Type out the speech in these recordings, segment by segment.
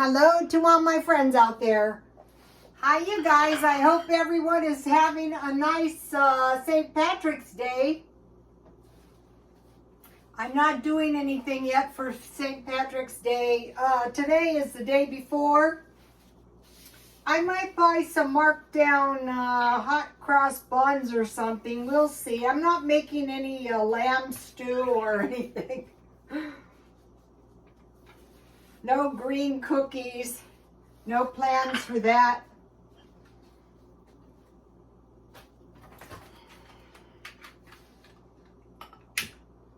Hello to all my friends out there. Hi, you guys. I hope everyone is having a nice St. Patrick's Day. I'm not doing anything yet for St. Patrick's Day. Today is the day before. I might buy some marked down hot cross buns or something. We'll see. I'm not making any lamb stew or anything. No green cookies. No plans for that.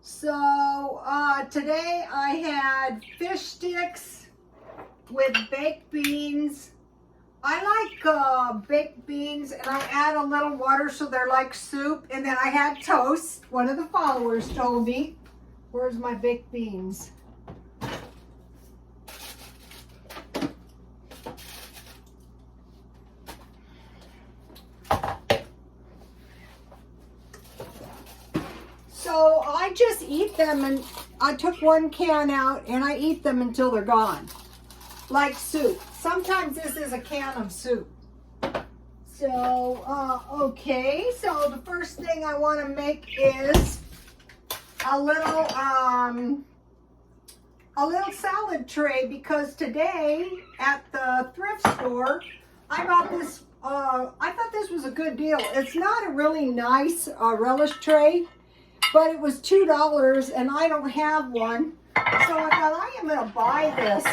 So today I had fish sticks with baked beans. I like baked beans, and I add a little water so they're like soup. And then I had toast. One of the followers told me. Where's my baked beans? So I just eat them, and I took one can out and I eat them until they're gone. Like soup. Sometimes this is a can of soup. So, okay. So the first thing I want to make is a little salad tray, because today at the thrift store, I got this, I thought this was a good deal. It's not a really nice relish tray, but it was $2 and I don't have one. So I thought, I am going to buy this.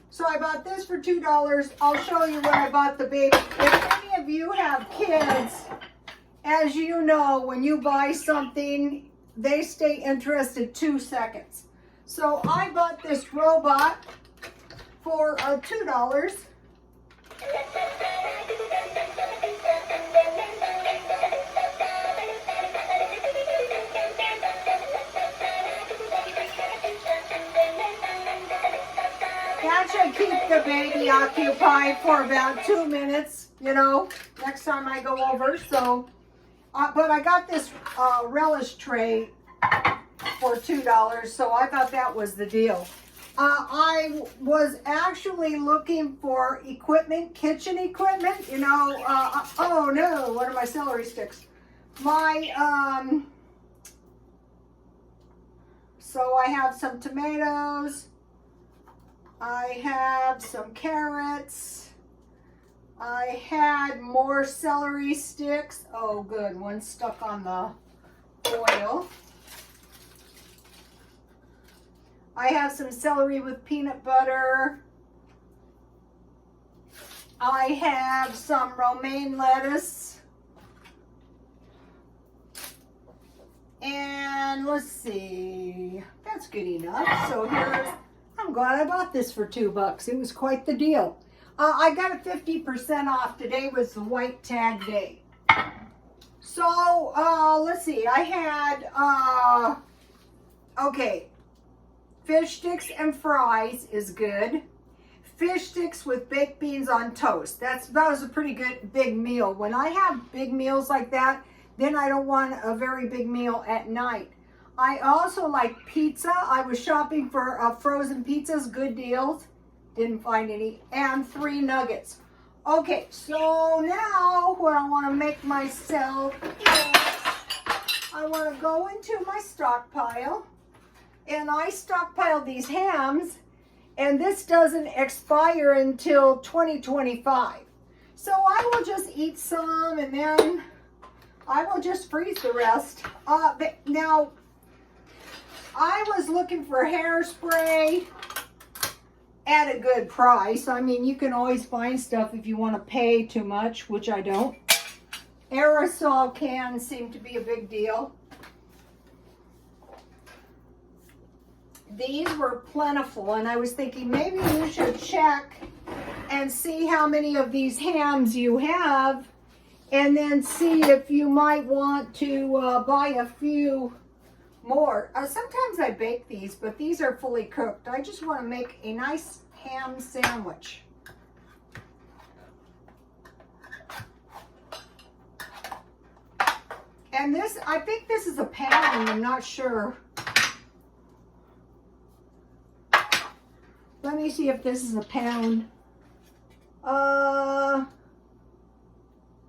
So I bought this for $2. I'll show you when I bought the baby. If any of you have kids, as you know, when you buy something, they stay interested 2 seconds. So I bought this robot for $2. That should keep the baby occupied for about 2 minutes, you know, next time I go over. So, but I got this relish tray for $2, so I thought that was the deal. I was actually looking for equipment, kitchen equipment, you know. Oh no, what are my celery sticks? So I have some tomatoes. I have some carrots. I had more celery sticks. Oh good, one stuck on the oil. I have some celery with peanut butter. I have some romaine lettuce. And let's see, that's good enough. So here's, I'm glad I bought this for $2. It was quite the deal. I got a 50% off. Today was the white tag day. So, let's see. I had, okay, fish sticks and fries is good. Fish sticks with baked beans on toast. That was a pretty good big meal. When I have big meals like that, then I don't want a very big meal at night. I also like pizza. I was shopping for frozen pizzas, good deals. Didn't find any. And 3 nuggets. Okay, so now what I want to make myself is I want to go into my stockpile. And I stockpile these hams. And this doesn't expire until 2025. So I will just eat some and then I will just freeze the rest. Now, I was looking for hairspray at a good price. I mean, you can always find stuff if you want to pay too much, which I don't. Aerosol cans seem to be a big deal. These were plentiful, and I was thinking maybe you should check and see how many of these hams you have, and then see if you might want to buy a few more. Sometimes I bake these, but these are fully cooked. I just want to make a nice ham sandwich. And this, I think this is a patty, I'm not sure. Let me see if this is a pound.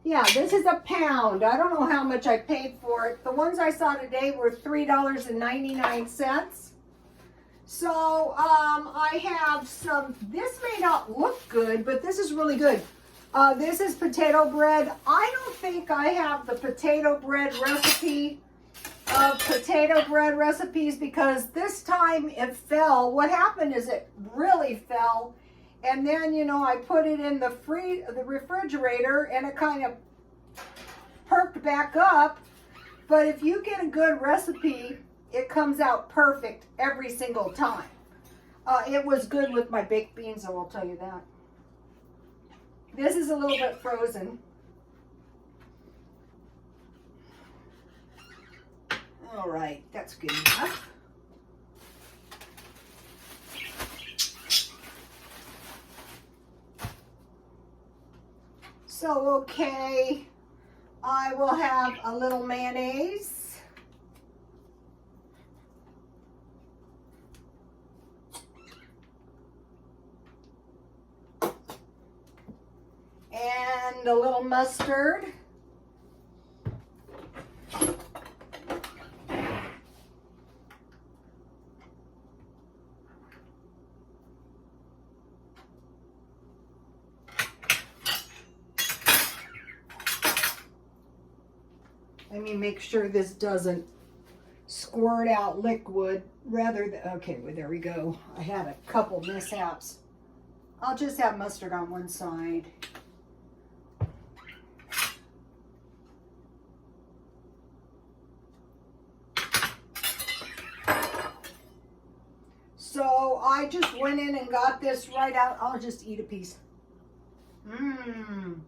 Yeah, this is a pound. I don't know how much I paid for it. The ones I saw today were $3.99. So, I have some, this may not look good, but this is really good. This is potato bread. I don't think I have the potato bread recipe of potato bread recipes because this time it fell. What happened is it really fell. And then, you know, I put it in the refrigerator and it kind of perked back up. But if you get a good recipe, it comes out perfect every single time. It was good with my baked beans, I will tell you that. This is a little bit frozen. All right, that's good enough. So, okay, I will have a little mayonnaise. And a little mustard. Let me make sure this doesn't squirt out liquid rather than, okay, well, there we go. I had a couple mishaps. I'll just have mustard on one side. So I just went in and got this right out. I'll just eat a piece. Mmm.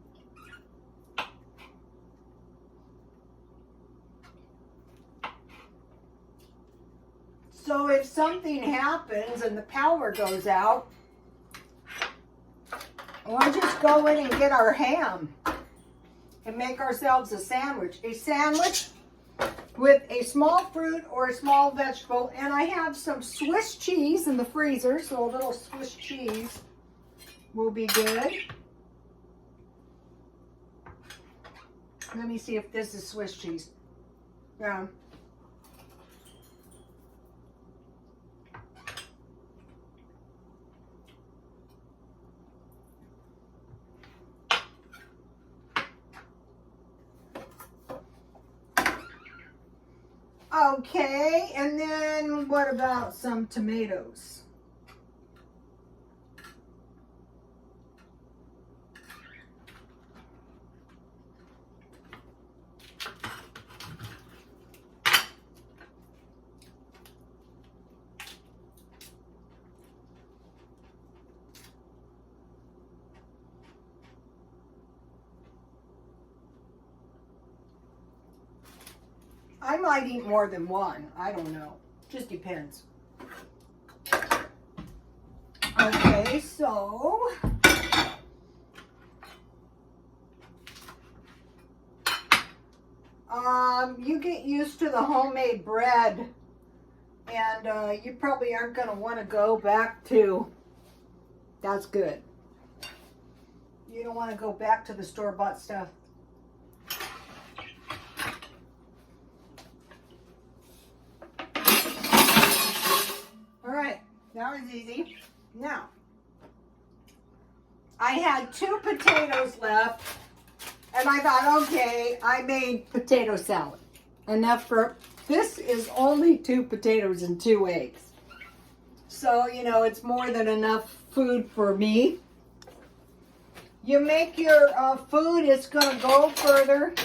So if something happens and the power goes out, we'll just go in and get our ham and make ourselves a sandwich. A sandwich with a small fruit or a small vegetable. And I have some Swiss cheese in the freezer, so a little Swiss cheese will be good. Let me see if this is Swiss cheese. Yeah. Okay, and then what about some tomatoes? I might eat more than one. I don't know. Just depends. Okay, so you get used to the homemade bread, and you probably aren't going to want to go back to. That's good. You don't want to go back to the store-bought stuff. That was easy. Now, I had 2 potatoes left, and I thought, okay, I made potato salad. Enough for, this is only 2 potatoes and 2 eggs. So, you know, it's more than enough food for me. You make your food, it's going to go further.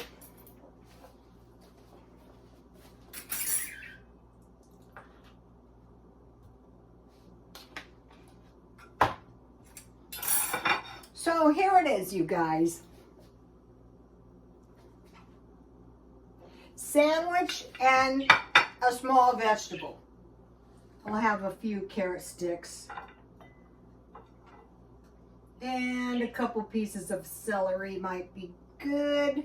So here it is, you guys. Sandwich and a small vegetable. I'll have a few carrot sticks. And a couple pieces of celery might be good.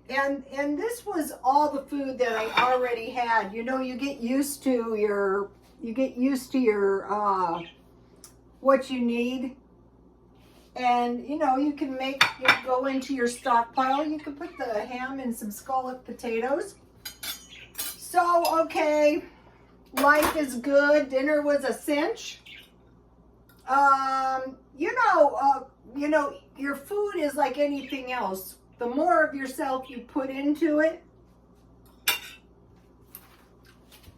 And this was all the food that I already had. You know, you get used to your You get used to your what you need. And you know, you can go into your stockpile. You can put the ham and some scalloped potatoes. So, okay, life is good. Dinner was a cinch. You know, your food is like anything else. The more of yourself you put into it,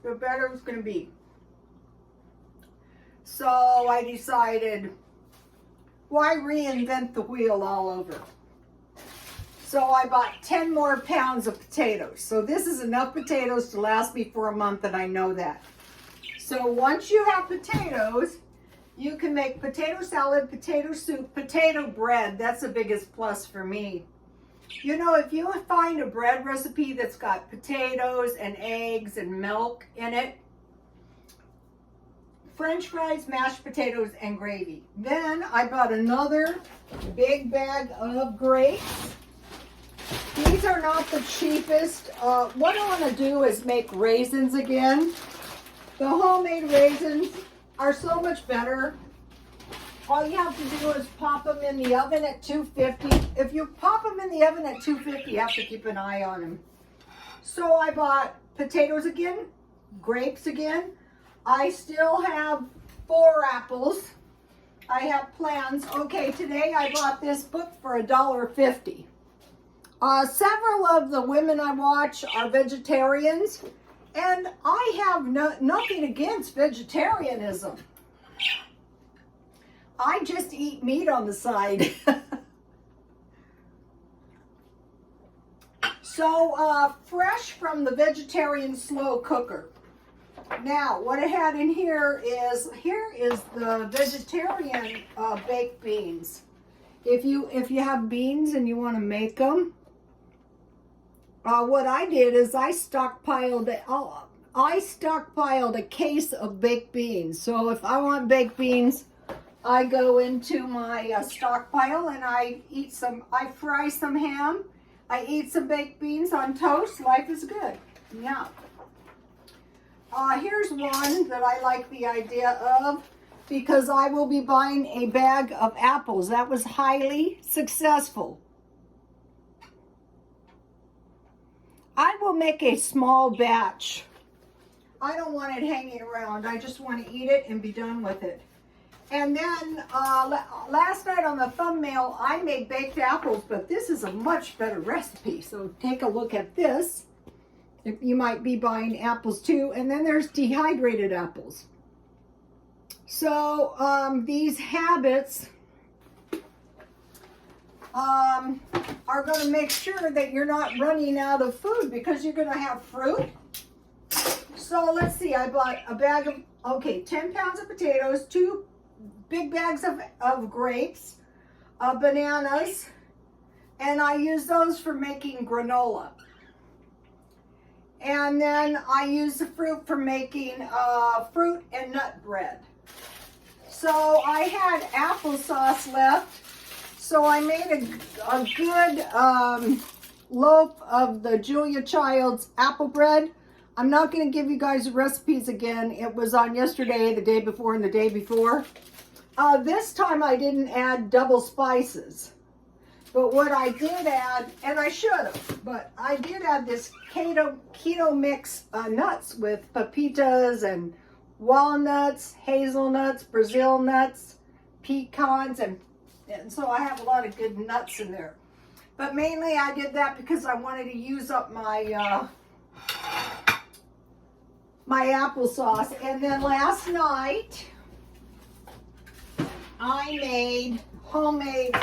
the better it's going to be. So I decided, why reinvent the wheel all over? So I bought 10 more pounds of potatoes. So this is enough potatoes to last me for a month, and I know that. So once you have potatoes, you can make potato salad, potato soup, potato bread. That's the biggest plus for me. You know, if you find a bread recipe that's got potatoes and eggs and milk in it, French fries, mashed potatoes, and gravy. Then I bought another big bag of grapes. These are not the cheapest. What I want to do is make raisins again. The homemade raisins are so much better. All you have to do is pop them in the oven at 250. If you pop them in the oven at 250, you have to keep an eye on them. So I bought potatoes again, grapes again. I still have 4 apples. I have plans. Okay, today I bought this book for $1.50. Several of the women I watch are vegetarians, and I have nothing against vegetarianism. I just eat meat on the side. So, fresh from the vegetarian slow cooker. Now, what I had in here is the vegetarian baked beans. If you have beans and you want to make them, what I did is I stockpiled a case of baked beans. So if I want baked beans, I go into my stockpile and I fry some ham. I eat some baked beans on toast. Life is good. Yeah. Here's one that I like the idea of, because I will be buying a bag of apples. That was highly successful. I will make a small batch. I don't want it hanging around. I just want to eat it and be done with it. And then last night on the thumbnail, I made baked apples, but this is a much better recipe. So take a look at this. If you might be buying apples too. And then there's dehydrated apples. So these habits are going to make sure that you're not running out of food, because you're going to have fruit. So let's see, I bought a bag of, 10 pounds of potatoes, 2 big bags of grapes, bananas, and I use those for making granola. And then I use the fruit for making fruit and nut bread. So I had applesauce left, so I made a good loaf of the Julia Child's apple bread. I'm not going to give you guys the recipes again. It was on yesterday, the day before, and the day before. This time I didn't add double spices. But what I did add, and I should have, but I did add this keto mix nuts with pepitas and walnuts, hazelnuts, Brazil nuts, pecans, and so I have a lot of good nuts in there. But mainly I did that because I wanted to use up my my applesauce. And then last night I made homemade.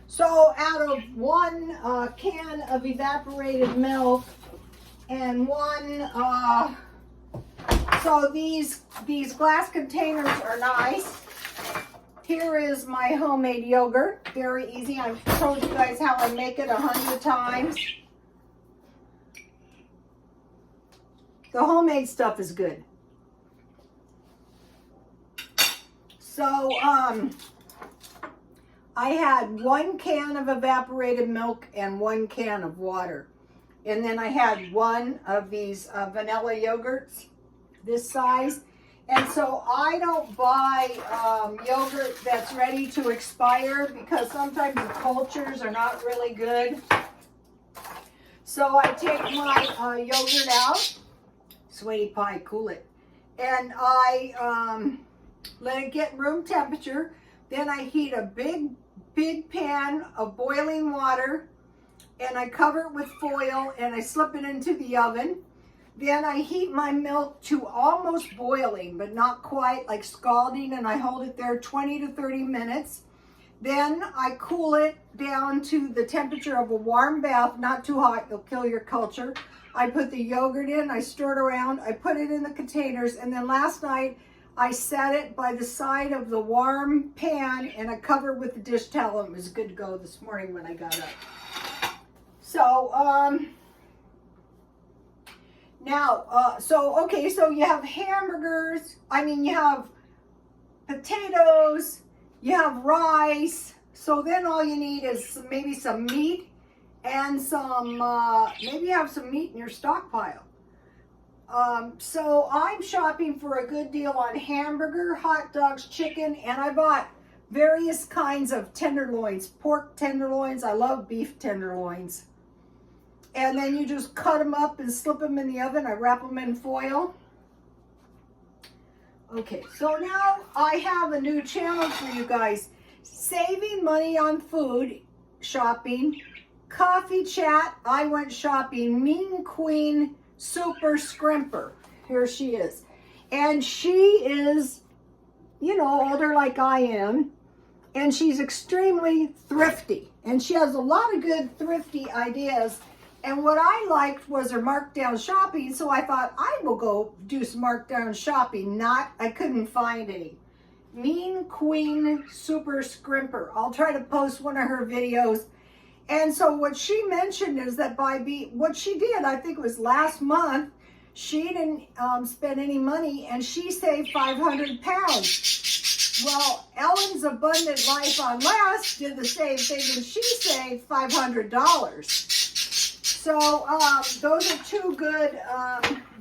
So out of 1 can of evaporated milk and 1, so these glass containers are nice. Here is my homemade yogurt, very easy. I've told you guys how I make it 100 times. The homemade stuff is good. So, I had 1 can of evaporated milk and 1 can of water. And then I had 1 of these vanilla yogurts, this size. And so I don't buy yogurt that's ready to expire because sometimes the cultures are not really good. So I take my yogurt out, Sweetie Pie, cool it, and I let it get room temperature. Then I heat a big pan of boiling water, and I cover it with foil, and I slip it into the oven. Then I heat my milk to almost boiling, but not quite, like scalding, and I hold it there 20 to 30 minutes. Then I cool it down to the temperature of a warm bath, not too hot, it'll kill your culture. I put the yogurt in, I stir it around, I put it in the containers, and then last night I set it by the side of the warm pan, and I covered it with a dish towel, and it was good to go this morning when I got up. So, now, so you have hamburgers, you have potatoes, you have rice, so then all you need is maybe some meat and some, maybe you have some meat in your stockpile. So I'm shopping for a good deal on hamburger, hot dogs, chicken, and I bought various kinds of tenderloins, pork tenderloins. I love beef tenderloins. And then you just cut them up and slip them in the oven. I wrap them in foil. Okay, so now I have a new channel for you guys. Saving money on food shopping. Coffee chat. I went shopping. Mean Queen Super Scrimper. Here she is. And she is, older like I am. And she's extremely thrifty. And she has a lot of good thrifty ideas. And what I liked was her markdown shopping, so I thought I will go do some markdown shopping. I couldn't find any. Mean Queen Super Scrimper. I'll try to post one of her videos. And so what she mentioned is that what she did, I think it was last month, she didn't spend any money and she saved 500 pounds. Well, Ellen's Abundant Life on Less did the same thing and she saved $500. So those are two good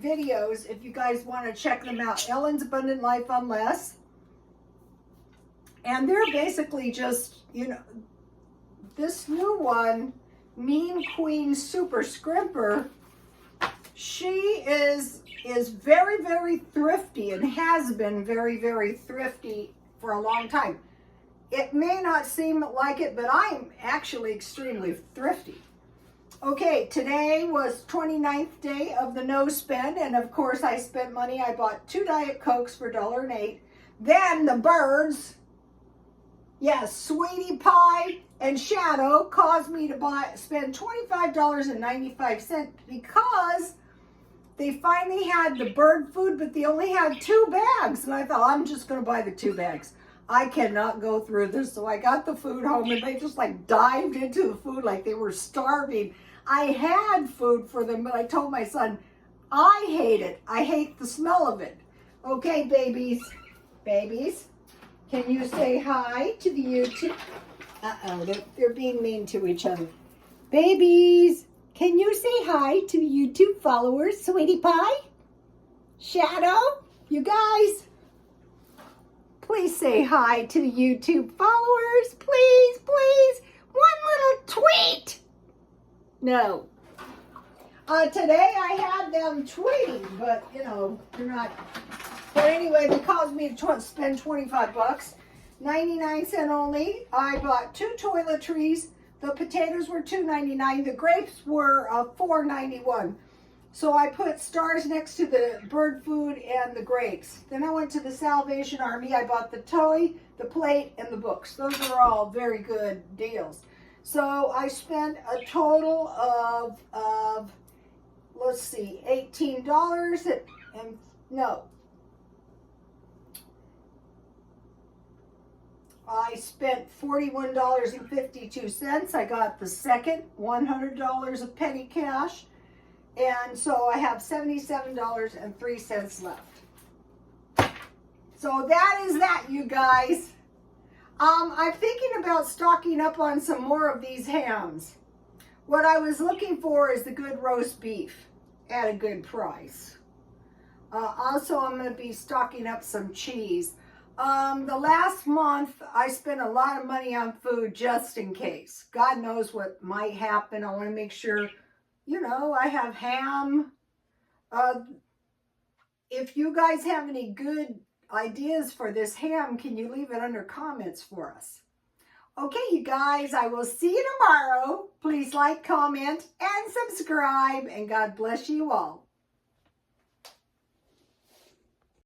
videos if you guys want to check them out. Ellen's Abundant Life on Less. And they're basically just, this new one, Mean Queen Super Scrimper, she is very, very thrifty and has been very, very thrifty for a long time. It may not seem like it, but I'm actually extremely thrifty. Okay, today was 29th day of the no spend, and of course I spent money. I bought 2 Diet Cokes for $1.08. Then the birds, yes, Sweetie Pie and Shadow caused me to spend $25.95 because they finally had the bird food, but they only had 2 bags. And I thought, I'm just going to buy the 2 bags. I cannot go through this. So I got the food home and they just dived into the food like they were starving. I had food for them, but I told my son, I hate it. I hate the smell of it. Okay, babies. Babies, can you say hi to the YouTube? Uh-oh, they're being mean to each other. Babies, can you say hi to the YouTube followers, Sweetie Pie? Shadow, you guys, please say hi to the YouTube followers. Please, please. One little tweet. No. Today I had them tweeting, but, they're not. But anyway, they caused me to spend 25 bucks. 99 cents only. I bought 2 toiletries. The potatoes were $2.99. The grapes were $4.91. So I put stars next to the bird food and the grapes. Then I went to the Salvation Army. I bought the toy, the plate, and the books. Those are all very good deals. So I spent a total of let's see, $18 and no. I spent $41.52. I got the second $100 of petty cash. And so I have $77.03 left. So that is that, you guys. I'm thinking about stocking up on some more of these hams. What I was looking for is the good roast beef at a good price. Also, I'm going to be stocking up some cheese. The last month, I spent a lot of money on food just in case. God knows what might happen. I want to make sure, you know, I have ham. If you guys have any good ideas for this ham, can you leave it under comments for us? Okay, you guys, I will see you tomorrow. Please like, comment, and subscribe, and God bless you all.